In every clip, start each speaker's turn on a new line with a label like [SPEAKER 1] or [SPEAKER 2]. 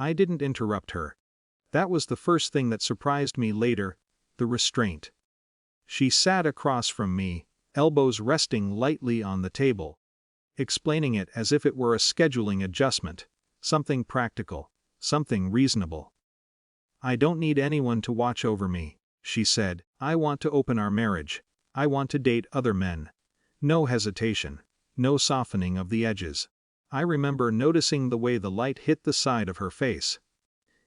[SPEAKER 1] I didn't interrupt her. That was the first thing that surprised me later, the restraint. She sat across from me, elbows resting lightly on the table, explaining it as if it were a scheduling adjustment, something practical, something reasonable. I don't need anyone to watch over me, she said. I want to open our marriage. I want to date other men. No hesitation, no softening of the edges. I remember noticing the way the light hit the side of her face.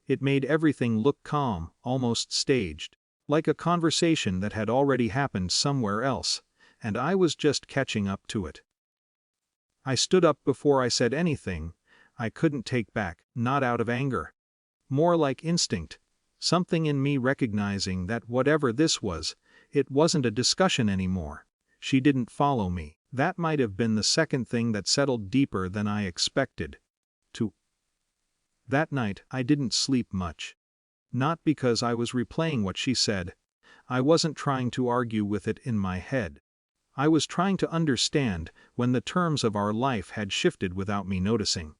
[SPEAKER 1] It made everything look calm, almost staged, like a conversation that had already happened somewhere else, and I was just catching up to it. I stood up before I said anything. I couldn't take back, not out of anger. More like instinct, something in me recognizing that whatever this was, it wasn't a discussion anymore. She didn't follow me. That might have been the second thing that settled deeper than I expected. That night, I didn't sleep much. Not because I was replaying what she said. I wasn't trying to argue with it in my head. I was trying to understand when the terms of our life had shifted without me noticing.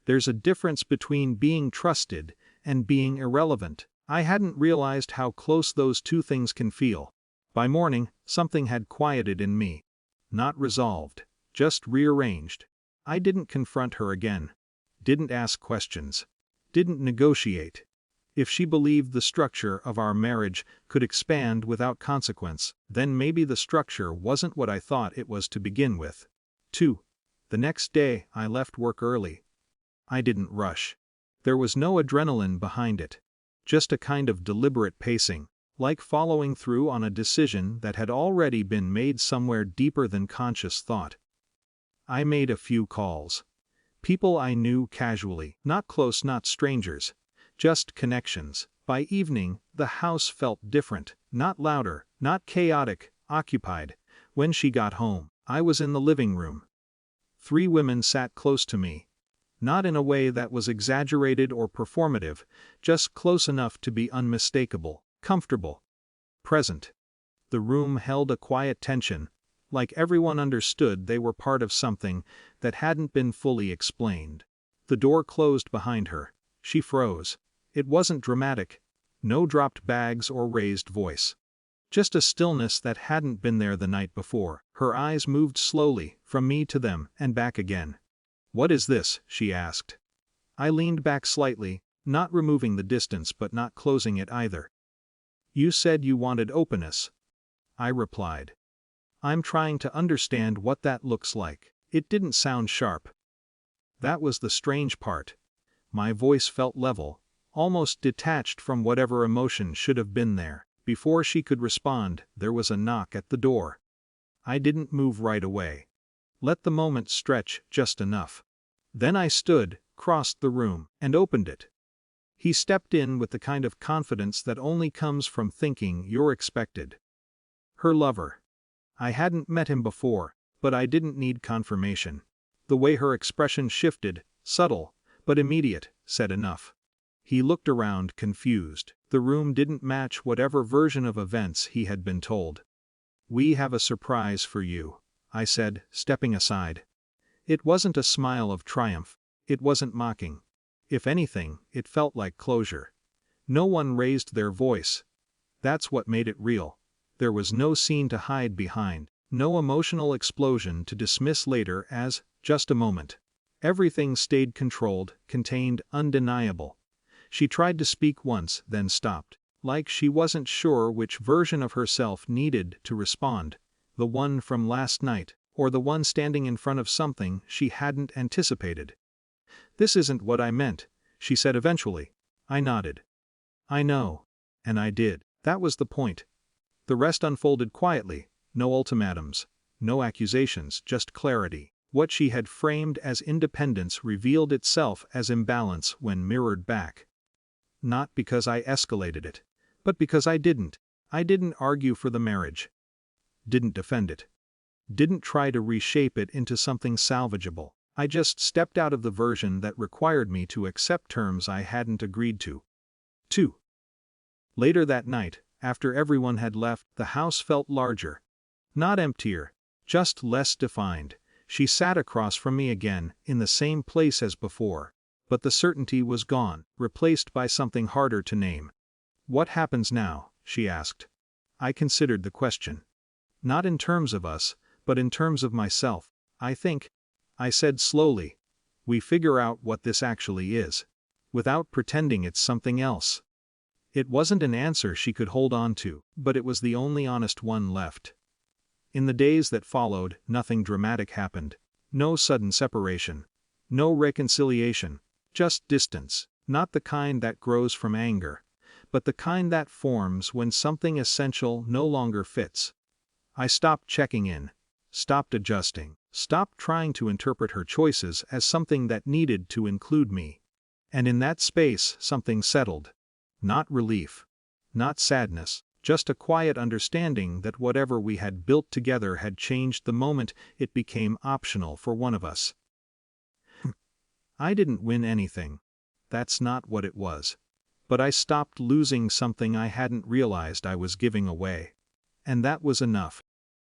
[SPEAKER 1] There's a difference between being trusted and being irrelevant. I hadn't realized how close those two things can feel. By morning, something had quieted in me. Not resolved, just rearranged. I didn't confront her again. Didn't ask questions. Didn't negotiate. If she believed the structure of our marriage could expand without consequence, then maybe the structure wasn't what I thought it was to begin with. 2. The next day, I left work early. I didn't rush. There was no adrenaline behind it. Just a kind of deliberate pacing, like following through on a decision that had already been made somewhere deeper than conscious thought. I made a few calls. People I knew casually, not close, not strangers. Just connections. By evening, the house felt different, not louder, not chaotic, occupied. When she got home, I was in the living room. 3 women sat close to me. Not in a way that was exaggerated or performative, just close enough to be unmistakable, comfortable, present. The room held a quiet tension, like everyone understood they were part of something that hadn't been fully explained. The door closed behind her. She froze. It wasn't dramatic. No dropped bags or raised voice. Just a stillness that hadn't been there the night before. Her eyes moved slowly, from me to them, and back again. "What is this?" she asked. I leaned back slightly, not removing the distance but not closing it either. "You said you wanted openness," I replied. "I'm trying to understand what that looks like." It didn't sound sharp. That was the strange part. My voice felt level, almost detached from whatever emotion should have been there. Before she could respond, there was a knock at the door. I didn't move right away. Let the moment stretch just enough. Then I stood, crossed the room, and opened it. He stepped in with the kind of confidence that only comes from thinking you're expected. Her lover. I hadn't met him before, but I didn't need confirmation. The way her expression shifted, subtle, but immediate, said enough. He looked around, confused. The room didn't match whatever version of events he had been told. "We have a surprise for you," I said, stepping aside. It wasn't a smile of triumph. It wasn't mocking. If anything, it felt like closure. No one raised their voice. That's what made it real. There was no scene to hide behind, no emotional explosion to dismiss later as just a moment. Everything stayed controlled, contained, undeniable. She tried to speak once, then stopped, like she wasn't sure which version of herself needed to respond, the one from last night, or the one standing in front of something she hadn't anticipated. "This isn't what I meant," she said eventually. I nodded. "I know." And I did. That was the point. The rest unfolded quietly, no ultimatums, no accusations, just clarity. What she had framed as independence revealed itself as imbalance when mirrored back. Not because I escalated it, but because I didn't. I didn't argue for the marriage. Didn't defend it. Didn't try to reshape it into something salvageable. I just stepped out of the version that required me to accept terms I hadn't agreed to. 2. Later that night, after everyone had left, the house felt larger. Not emptier, just less defined. She sat across from me again, in the same place as before. But the certainty was gone, replaced by something harder to name. "What happens now?" she asked. I considered the question. "Not in terms of us, but in terms of myself, I think," I said slowly. "We figure out what this actually is. Without pretending it's something else." It wasn't an answer she could hold on to, but it was the only honest one left. In the days that followed, nothing dramatic happened. No sudden separation. No reconciliation. Just distance, not the kind that grows from anger, but the kind that forms when something essential no longer fits. I stopped checking in, stopped adjusting, stopped trying to interpret her choices as something that needed to include me. And in that space, something settled. Not relief. Not sadness, just a quiet understanding that whatever we had built together had changed the moment it became optional for one of us. I didn't win anything. That's not what it was. But I stopped losing something I hadn't realized I was giving away. And that was enough.